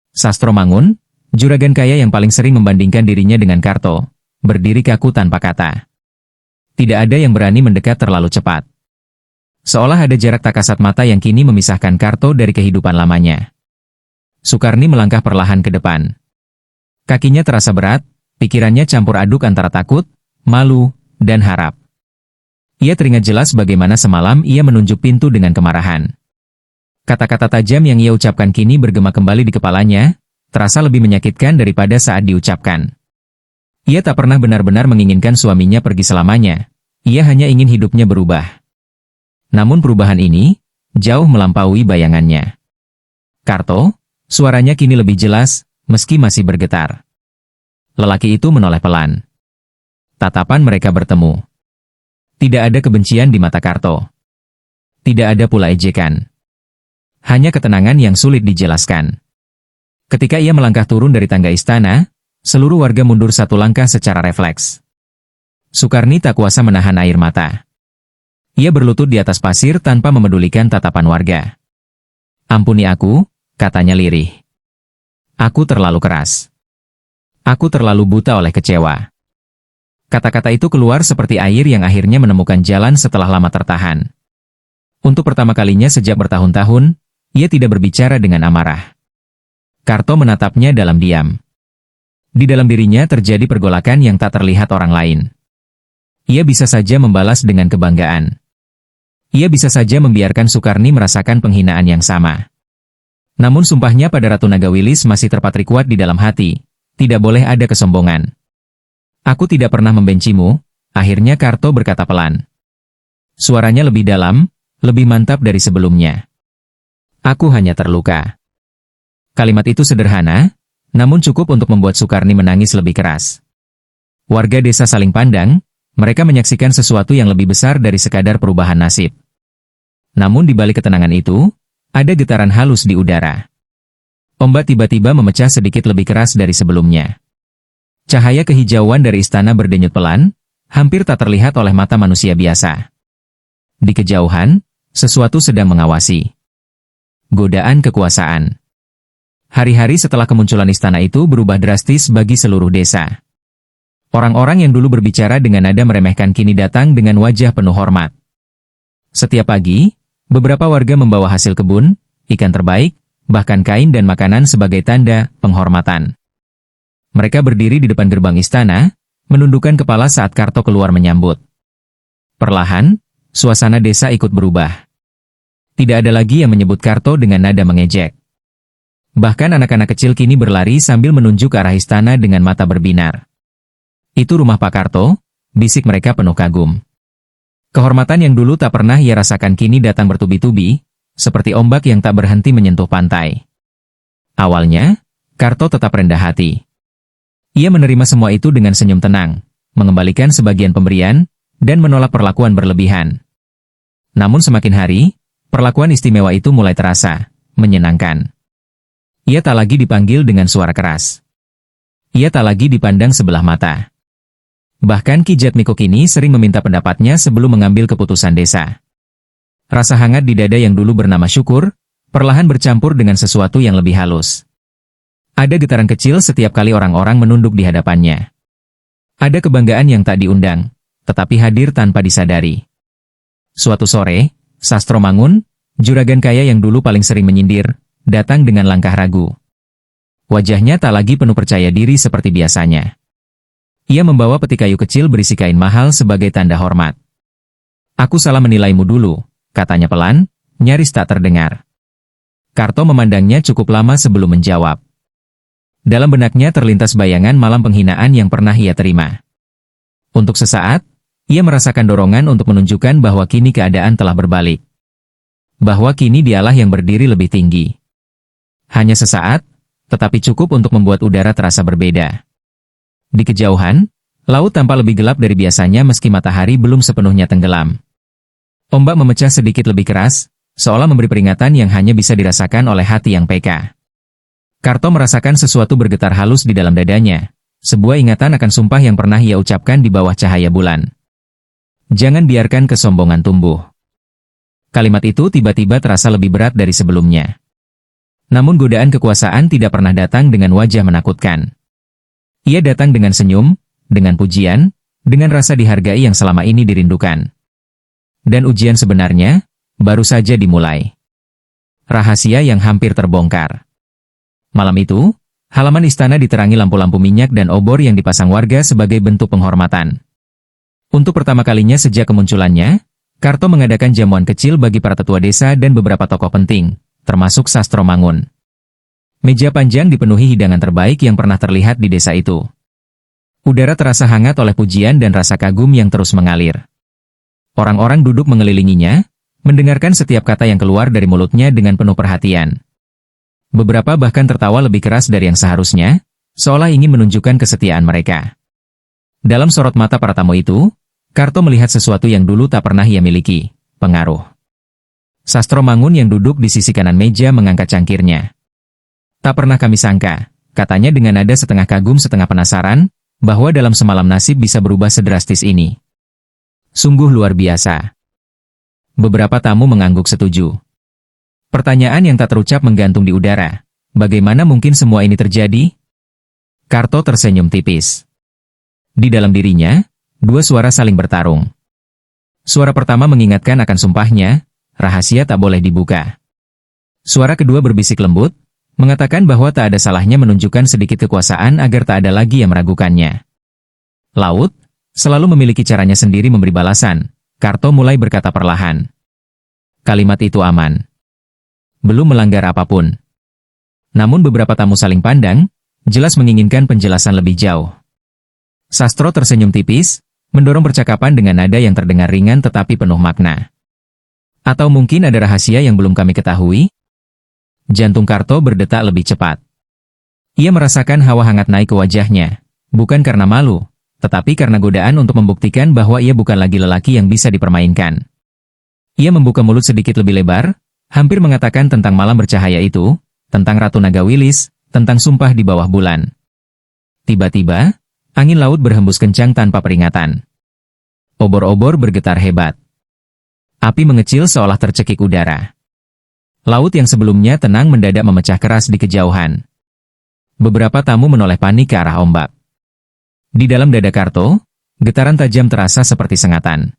Sastro Mangun, juragan kaya yang paling sering membandingkan dirinya dengan Karto, berdiri kaku tanpa kata. Tidak ada yang berani mendekat terlalu cepat. Seolah ada jarak tak kasat mata yang kini memisahkan Karto dari kehidupan lamanya. Sukarni melangkah perlahan ke depan. Kakinya terasa berat, pikirannya campur aduk antara takut, malu, dan harap. Ia teringat jelas bagaimana semalam ia menunjuk pintu dengan kemarahan. Kata-kata tajam yang ia ucapkan kini bergema kembali di kepalanya, terasa lebih menyakitkan daripada saat diucapkan. Ia tak pernah benar-benar menginginkan suaminya pergi selamanya. Ia hanya ingin hidupnya berubah. Namun perubahan ini jauh melampaui bayangannya. Karto, suaranya kini lebih jelas, meski masih bergetar. Lelaki itu menoleh pelan. Tatapan mereka bertemu. Tidak ada kebencian di mata Karto. Tidak ada pula ejekan. Hanya ketenangan yang sulit dijelaskan. Ketika ia melangkah turun dari tangga istana, seluruh warga mundur satu langkah secara refleks. Sukarni tak kuasa menahan air mata. Ia berlutut di atas pasir tanpa memedulikan tatapan warga. "Ampuni aku," katanya lirih. "Aku terlalu keras. Aku terlalu buta oleh kecewa." Kata-kata itu keluar seperti air yang akhirnya menemukan jalan setelah lama tertahan. Untuk pertama kalinya sejak bertahun-tahun, ia tidak berbicara dengan amarah. Karto menatapnya dalam diam. Di dalam dirinya terjadi pergolakan yang tak terlihat orang lain. Ia bisa saja membalas dengan kebanggaan. Ia bisa saja membiarkan Sukarni merasakan penghinaan yang sama. Namun sumpahnya pada Ratu Nagawilis masih terpatri kuat di dalam hati. Tidak boleh ada kesombongan. "Aku tidak pernah membencimu," akhirnya Karto berkata pelan. Suaranya lebih dalam, lebih mantap dari sebelumnya. "Aku hanya terluka." Kalimat itu sederhana, namun cukup untuk membuat Sukarni menangis lebih keras. Warga desa saling pandang, mereka menyaksikan sesuatu yang lebih besar dari sekadar perubahan nasib. Namun di balik ketenangan itu, ada getaran halus di udara. Ombak tiba-tiba memecah sedikit lebih keras dari sebelumnya. Cahaya kehijauan dari istana berdenyut pelan, hampir tak terlihat oleh mata manusia biasa. Di kejauhan, sesuatu sedang mengawasi. Godaan kekuasaan. Hari-hari setelah kemunculan istana itu berubah drastis bagi seluruh desa. Orang-orang yang dulu berbicara dengan nada meremehkan kini datang dengan wajah penuh hormat. Setiap pagi, beberapa warga membawa hasil kebun, ikan terbaik, bahkan kain dan makanan sebagai tanda penghormatan. Mereka berdiri di depan gerbang istana, menundukkan kepala saat Karto keluar menyambut. Perlahan, suasana desa ikut berubah. Tidak ada lagi yang menyebut Karto dengan nada mengejek. Bahkan anak-anak kecil kini berlari sambil menunjuk ke arah istana dengan mata berbinar. "Itu rumah Pak Karto," bisik mereka penuh kagum. Kehormatan yang dulu tak pernah ia rasakan kini datang bertubi-tubi, seperti ombak yang tak berhenti menyentuh pantai. Awalnya, Karto tetap rendah hati. Ia menerima semua itu dengan senyum tenang, mengembalikan sebagian pemberian, dan menolak perlakuan berlebihan. Namun semakin hari, perlakuan istimewa itu mulai terasa, menyenangkan. Ia tak lagi dipanggil dengan suara keras. Ia tak lagi dipandang sebelah mata. Bahkan Ki Jatmiko kini sering meminta pendapatnya sebelum mengambil keputusan desa. Rasa hangat di dada yang dulu bernama syukur, perlahan bercampur dengan sesuatu yang lebih halus. Ada getaran kecil setiap kali orang-orang menunduk di hadapannya. Ada kebanggaan yang tak diundang, tetapi hadir tanpa disadari. Suatu sore, Sastro Mangun, juragan kaya yang dulu paling sering menyindir, datang dengan langkah ragu. Wajahnya tak lagi penuh percaya diri seperti biasanya. Ia membawa peti kayu kecil berisi kain mahal sebagai tanda hormat. "Aku salah menilaimu dulu," katanya pelan, nyaris tak terdengar. Karto memandangnya cukup lama sebelum menjawab. Dalam benaknya terlintas bayangan malam penghinaan yang pernah ia terima. Untuk sesaat, ia merasakan dorongan untuk menunjukkan bahwa kini keadaan telah berbalik. Bahwa kini dialah yang berdiri lebih tinggi. Hanya sesaat, tetapi cukup untuk membuat udara terasa berbeda. Di kejauhan, laut tampak lebih gelap dari biasanya meski matahari belum sepenuhnya tenggelam. Ombak memecah sedikit lebih keras, seolah memberi peringatan yang hanya bisa dirasakan oleh hati yang peka. Karto merasakan sesuatu bergetar halus di dalam dadanya. Sebuah ingatan akan sumpah yang pernah ia ucapkan di bawah cahaya bulan. Jangan biarkan kesombongan tumbuh. Kalimat itu tiba-tiba terasa lebih berat dari sebelumnya. Namun godaan kekuasaan tidak pernah datang dengan wajah menakutkan. Ia datang dengan senyum, dengan pujian, dengan rasa dihargai yang selama ini dirindukan. Dan ujian sebenarnya baru saja dimulai. Rahasia yang hampir terbongkar. Malam itu, halaman istana diterangi lampu-lampu minyak dan obor yang dipasang warga sebagai bentuk penghormatan. Untuk pertama kalinya sejak kemunculannya, Karto mengadakan jamuan kecil bagi para tetua desa dan beberapa tokoh penting, termasuk Sastro Mangun. Meja panjang dipenuhi hidangan terbaik yang pernah terlihat di desa itu. Udara terasa hangat oleh pujian dan rasa kagum yang terus mengalir. Orang-orang duduk mengelilinginya, mendengarkan setiap kata yang keluar dari mulutnya dengan penuh perhatian. Beberapa bahkan tertawa lebih keras dari yang seharusnya, seolah ingin menunjukkan kesetiaan mereka. Dalam sorot mata para tamu itu, Karto melihat sesuatu yang dulu tak pernah ia miliki, pengaruh. Sastro Mangun yang duduk di sisi kanan meja mengangkat cangkirnya. Tak pernah kami sangka, katanya dengan nada setengah kagum setengah penasaran, bahwa dalam semalam nasib bisa berubah sedrastis ini. Sungguh luar biasa. Beberapa tamu mengangguk setuju. Pertanyaan yang tak terucap menggantung di udara. Bagaimana mungkin semua ini terjadi? Karto tersenyum tipis. Di dalam dirinya, dua suara saling bertarung. Suara pertama mengingatkan akan sumpahnya, rahasia tak boleh dibuka. Suara kedua berbisik lembut, mengatakan bahwa tak ada salahnya menunjukkan sedikit kekuasaan agar tak ada lagi yang meragukannya. Laut, selalu memiliki caranya sendiri memberi balasan. Karto mulai berkata perlahan. Kalimat itu aman. Belum melanggar apapun. Namun beberapa tamu saling pandang, jelas menginginkan penjelasan lebih jauh. Sastro tersenyum tipis, mendorong percakapan dengan nada yang terdengar ringan tetapi penuh makna. Atau mungkin ada rahasia yang belum kami ketahui? Jantung Karto berdetak lebih cepat. Ia merasakan hawa hangat naik ke wajahnya, bukan karena malu, tetapi karena godaan untuk membuktikan bahwa ia bukan lagi lelaki yang bisa dipermainkan. Ia membuka mulut sedikit lebih lebar, hampir mengatakan tentang malam bercahaya itu, tentang Ratu Naga Wilis, tentang sumpah di bawah bulan. Tiba-tiba, angin laut berhembus kencang tanpa peringatan. Obor-obor bergetar hebat. Api mengecil seolah tercekik udara. Laut yang sebelumnya tenang mendadak memecah keras di kejauhan. Beberapa tamu menoleh panik ke arah ombak. Di dalam dada Karto, getaran tajam terasa seperti sengatan.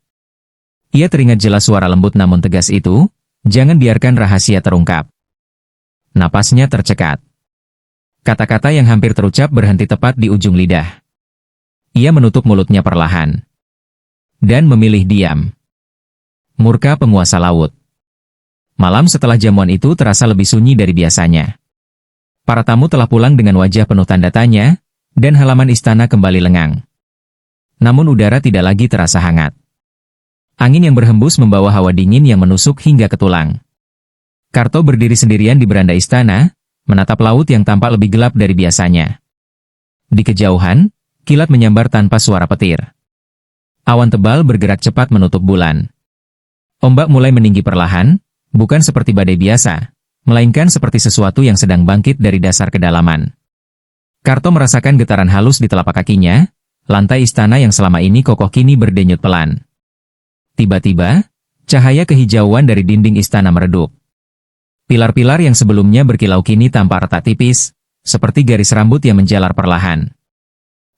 Ia teringat jelas suara lembut namun tegas itu, jangan biarkan rahasia terungkap. Napasnya tercekat. Kata-kata yang hampir terucap berhenti tepat di ujung lidah. Ia menutup mulutnya perlahan. Dan memilih diam. Murka penguasa laut. Malam setelah jamuan itu terasa lebih sunyi dari biasanya. Para tamu telah pulang dengan wajah penuh tanda tanya, dan halaman istana kembali lengang. Namun udara tidak lagi terasa hangat. Angin yang berhembus membawa hawa dingin yang menusuk hingga ke tulang. Karto berdiri sendirian di beranda istana, menatap laut yang tampak lebih gelap dari biasanya. Di kejauhan, kilat menyambar tanpa suara petir. Awan tebal bergerak cepat menutup bulan. Ombak mulai meninggi perlahan, bukan seperti badai biasa, melainkan seperti sesuatu yang sedang bangkit dari dasar kedalaman. Karto merasakan getaran halus di telapak kakinya, lantai istana yang selama ini kokoh kini berdenyut pelan. Tiba-tiba, cahaya kehijauan dari dinding istana meredup. Pilar-pilar yang sebelumnya berkilau kini tampak retak tipis, seperti garis rambut yang menjalar perlahan.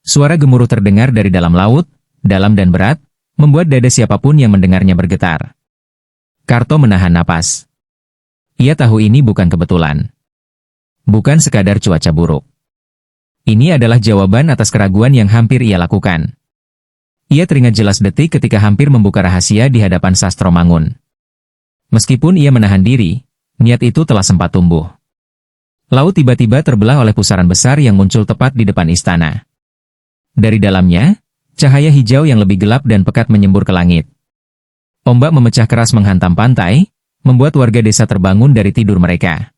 Suara gemuruh terdengar dari dalam laut, dalam dan berat, membuat dada siapapun yang mendengarnya bergetar. Karto menahan napas. Ia tahu ini bukan kebetulan. Bukan sekadar cuaca buruk. Ini adalah jawaban atas keraguan yang hampir ia lakukan. Ia teringat jelas detik ketika hampir membuka rahasia di hadapan Sastro Mangun. Meskipun ia menahan diri, niat itu telah sempat tumbuh. Laut tiba-tiba terbelah oleh pusaran besar yang muncul tepat di depan istana. Dari dalamnya, cahaya hijau yang lebih gelap dan pekat menyembur ke langit. Ombak memecah keras menghantam pantai, membuat warga desa terbangun dari tidur mereka.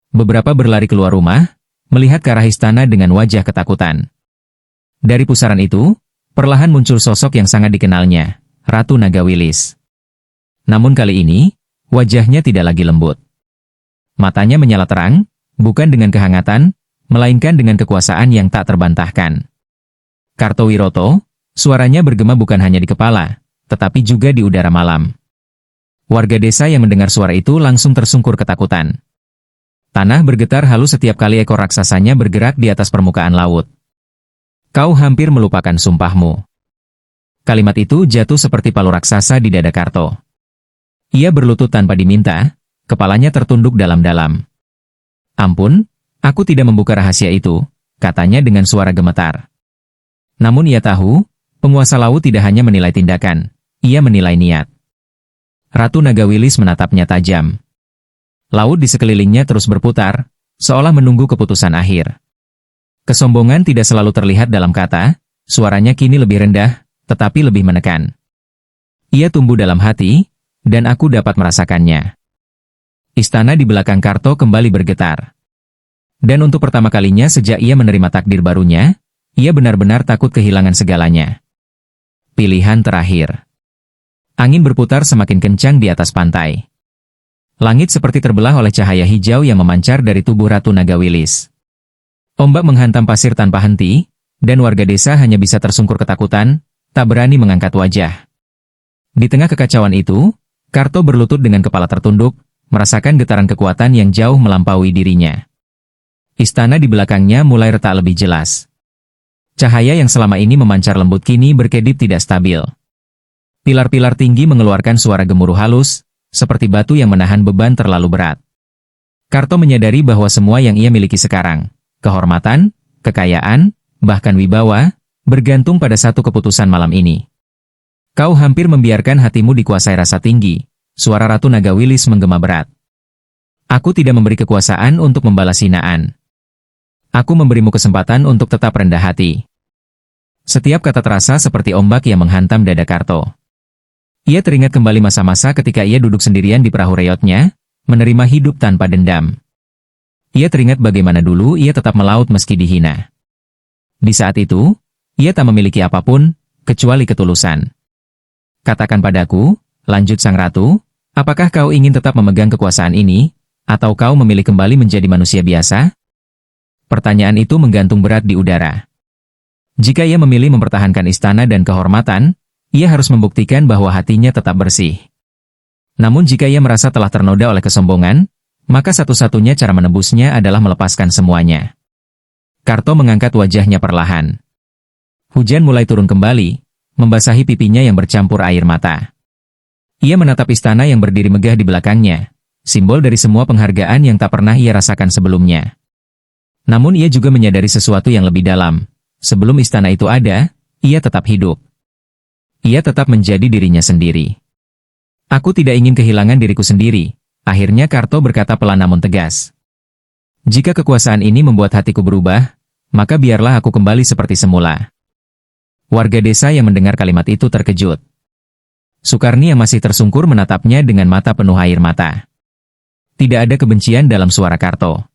Beberapa berlari keluar rumah, melihat ke arah istana dengan wajah ketakutan. Dari pusaran itu, perlahan muncul sosok yang sangat dikenalnya, Ratu Naga Wilis. Namun kali ini, wajahnya tidak lagi lembut. Matanya menyala terang, bukan dengan kehangatan, melainkan dengan kekuasaan yang tak terbantahkan. Kartowiroto, suaranya bergema bukan hanya di kepala, tetapi juga di udara malam. Warga desa yang mendengar suara itu langsung tersungkur ketakutan. Tanah bergetar halus setiap kali ekor raksasanya bergerak di atas permukaan laut. Kau hampir melupakan sumpahmu. Kalimat itu jatuh seperti palu raksasa di dada Karto. Ia berlutut tanpa diminta, kepalanya tertunduk dalam-dalam. Ampun, aku tidak membuka rahasia itu, katanya dengan suara gemetar. Namun ia tahu, penguasa laut tidak hanya menilai tindakan, ia menilai niat. Ratu Nagawilis menatapnya tajam. Laut di sekelilingnya terus berputar, seolah menunggu keputusan akhir. Kesombongan tidak selalu terlihat dalam kata, suaranya kini lebih rendah, tetapi lebih menekan. Ia tumbuh dalam hati, dan aku dapat merasakannya. Istana di belakang Karto kembali bergetar. Dan untuk pertama kalinya sejak ia menerima takdir barunya, ia benar-benar takut kehilangan segalanya. Pilihan terakhir. Angin berputar semakin kencang di atas pantai. Langit seperti terbelah oleh cahaya hijau yang memancar dari tubuh Ratu Nagawilis. Ombak menghantam pasir tanpa henti, dan warga desa hanya bisa tersungkur ketakutan, tak berani mengangkat wajah. Di tengah kekacauan itu, Karto berlutut dengan kepala tertunduk, merasakan getaran kekuatan yang jauh melampaui dirinya. Istana di belakangnya mulai retak lebih jelas. Cahaya yang selama ini memancar lembut kini berkedip tidak stabil. Pilar-pilar tinggi mengeluarkan suara gemuruh halus, seperti batu yang menahan beban terlalu berat. Karto menyadari bahwa semua yang ia miliki sekarang, kehormatan, kekayaan, bahkan wibawa, bergantung pada satu keputusan malam ini. Kau hampir membiarkan hatimu dikuasai rasa tinggi, suara Ratu Nagawilis menggema berat. Aku tidak memberi kekuasaan untuk membalas hinaan. Aku memberimu kesempatan untuk tetap rendah hati. Setiap kata terasa seperti ombak yang menghantam dada Karto. Ia teringat kembali masa-masa ketika ia duduk sendirian di perahu reyotnya, menerima hidup tanpa dendam. Ia teringat bagaimana dulu ia tetap melaut meski dihina. Di saat itu, ia tak memiliki apapun, kecuali ketulusan. Katakan padaku, lanjut sang ratu, apakah kau ingin tetap memegang kekuasaan ini, atau kau memilih kembali menjadi manusia biasa? Pertanyaan itu menggantung berat di udara. Jika ia memilih mempertahankan istana dan kehormatan, ia harus membuktikan bahwa hatinya tetap bersih. Namun jika ia merasa telah ternoda oleh kesombongan, maka satu-satunya cara menebusnya adalah melepaskan semuanya. Karto mengangkat wajahnya perlahan. Hujan mulai turun kembali, membasahi pipinya yang bercampur air mata. Ia menatap istana yang berdiri megah di belakangnya, simbol dari semua penghargaan yang tak pernah ia rasakan sebelumnya. Namun ia juga menyadari sesuatu yang lebih dalam. Sebelum istana itu ada, ia tetap hidup. Ia tetap menjadi dirinya sendiri. Aku tidak ingin kehilangan diriku sendiri, akhirnya Karto berkata pelan namun tegas. Jika kekuasaan ini membuat hatiku berubah, maka biarlah aku kembali seperti semula. Warga desa yang mendengar kalimat itu terkejut. Sukarni yang masih tersungkur menatapnya dengan mata penuh air mata. Tidak ada kebencian dalam suara Karto.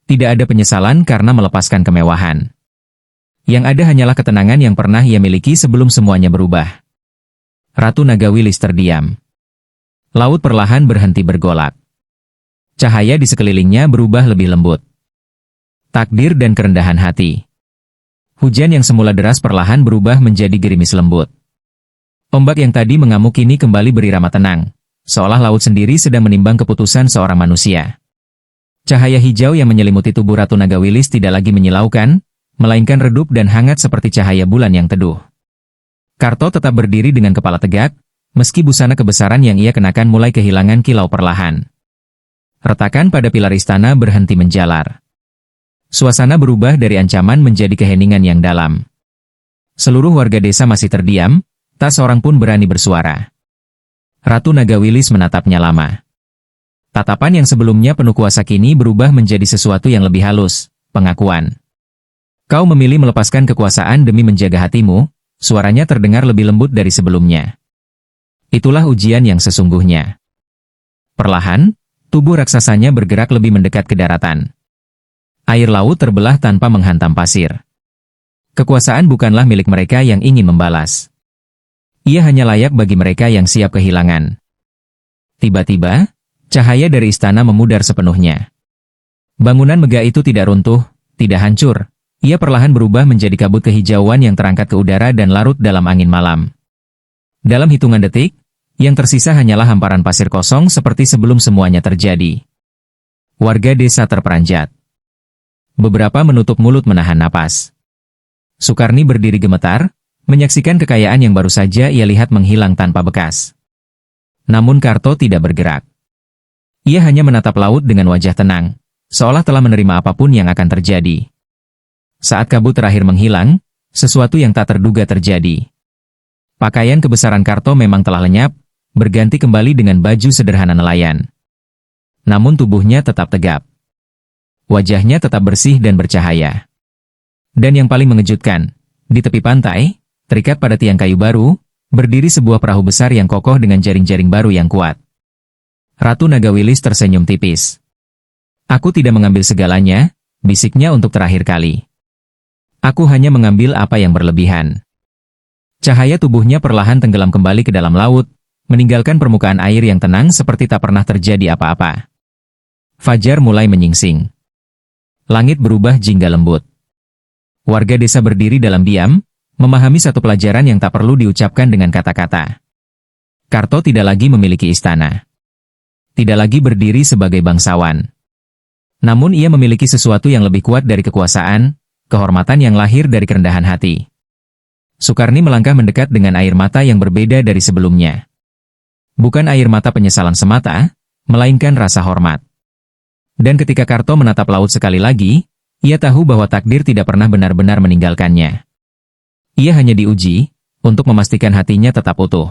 Tidak ada penyesalan karena melepaskan kemewahan. Yang ada hanyalah ketenangan yang pernah ia miliki sebelum semuanya berubah. Ratu Nagawilis terdiam. Laut perlahan berhenti bergolak. Cahaya di sekelilingnya berubah lebih lembut. Takdir dan kerendahan hati. Hujan yang semula deras perlahan berubah menjadi gerimis lembut. Ombak yang tadi mengamuk kini kembali berirama tenang, seolah laut sendiri sedang menimbang keputusan seorang manusia. Cahaya hijau yang menyelimuti tubuh Ratu Nagawilis tidak lagi menyilaukan, melainkan redup dan hangat seperti cahaya bulan yang teduh. Karto tetap berdiri dengan kepala tegak, meski busana kebesaran yang ia kenakan mulai kehilangan kilau perlahan. Retakan pada pilar istana berhenti menjalar. Suasana berubah dari ancaman menjadi keheningan yang dalam. Seluruh warga desa masih terdiam, tak seorang pun berani bersuara. Ratu Nagawilis menatapnya lama. Tatapan yang sebelumnya penuh kuasa kini berubah menjadi sesuatu yang lebih halus, pengakuan. Kau memilih melepaskan kekuasaan demi menjaga hatimu, suaranya terdengar lebih lembut dari sebelumnya. Itulah ujian yang sesungguhnya. Perlahan, tubuh raksasanya bergerak lebih mendekat ke daratan. Air laut terbelah tanpa menghantam pasir. Kekuasaan bukanlah milik mereka yang ingin membalas. Ia hanya layak bagi mereka yang siap kehilangan. Tiba-tiba, cahaya dari istana memudar sepenuhnya. Bangunan megah itu tidak runtuh, tidak hancur. Ia perlahan berubah menjadi kabut kehijauan yang terangkat ke udara dan larut dalam angin malam. Dalam hitungan detik, yang tersisa hanyalah hamparan pasir kosong seperti sebelum semuanya terjadi. Warga desa terperanjat. Beberapa menutup mulut menahan napas. Sukarni berdiri gemetar, menyaksikan kekayaan yang baru saja ia lihat menghilang tanpa bekas. Namun Karto tidak bergerak. Ia hanya menatap laut dengan wajah tenang, seolah telah menerima apapun yang akan terjadi. Saat kabut terakhir menghilang, sesuatu yang tak terduga terjadi. Pakaian kebesaran Karto memang telah lenyap, berganti kembali dengan baju sederhana nelayan. Namun tubuhnya tetap tegap. Wajahnya tetap bersih dan bercahaya. Dan yang paling mengejutkan, di tepi pantai, terikat pada tiang kayu baru, berdiri sebuah perahu besar yang kokoh dengan jaring-jaring baru yang kuat. Ratu Nagawilis tersenyum tipis. Aku tidak mengambil segalanya, bisiknya untuk terakhir kali. Aku hanya mengambil apa yang berlebihan. Cahaya tubuhnya perlahan tenggelam kembali ke dalam laut, meninggalkan permukaan air yang tenang seperti tak pernah terjadi apa-apa. Fajar mulai menyingsing. Langit berubah jingga lembut. Warga desa berdiri dalam diam, memahami satu pelajaran yang tak perlu diucapkan dengan kata-kata. Karto tidak lagi memiliki istana. Tidak lagi berdiri sebagai bangsawan. Namun ia memiliki sesuatu yang lebih kuat dari kekuasaan, kehormatan yang lahir dari kerendahan hati. Sukarni melangkah mendekat dengan air mata yang berbeda dari sebelumnya. Bukan air mata penyesalan semata, melainkan rasa hormat. Dan ketika Karto menatap laut sekali lagi, ia tahu bahwa takdir tidak pernah benar-benar meninggalkannya. Ia hanya diuji, untuk memastikan hatinya tetap utuh.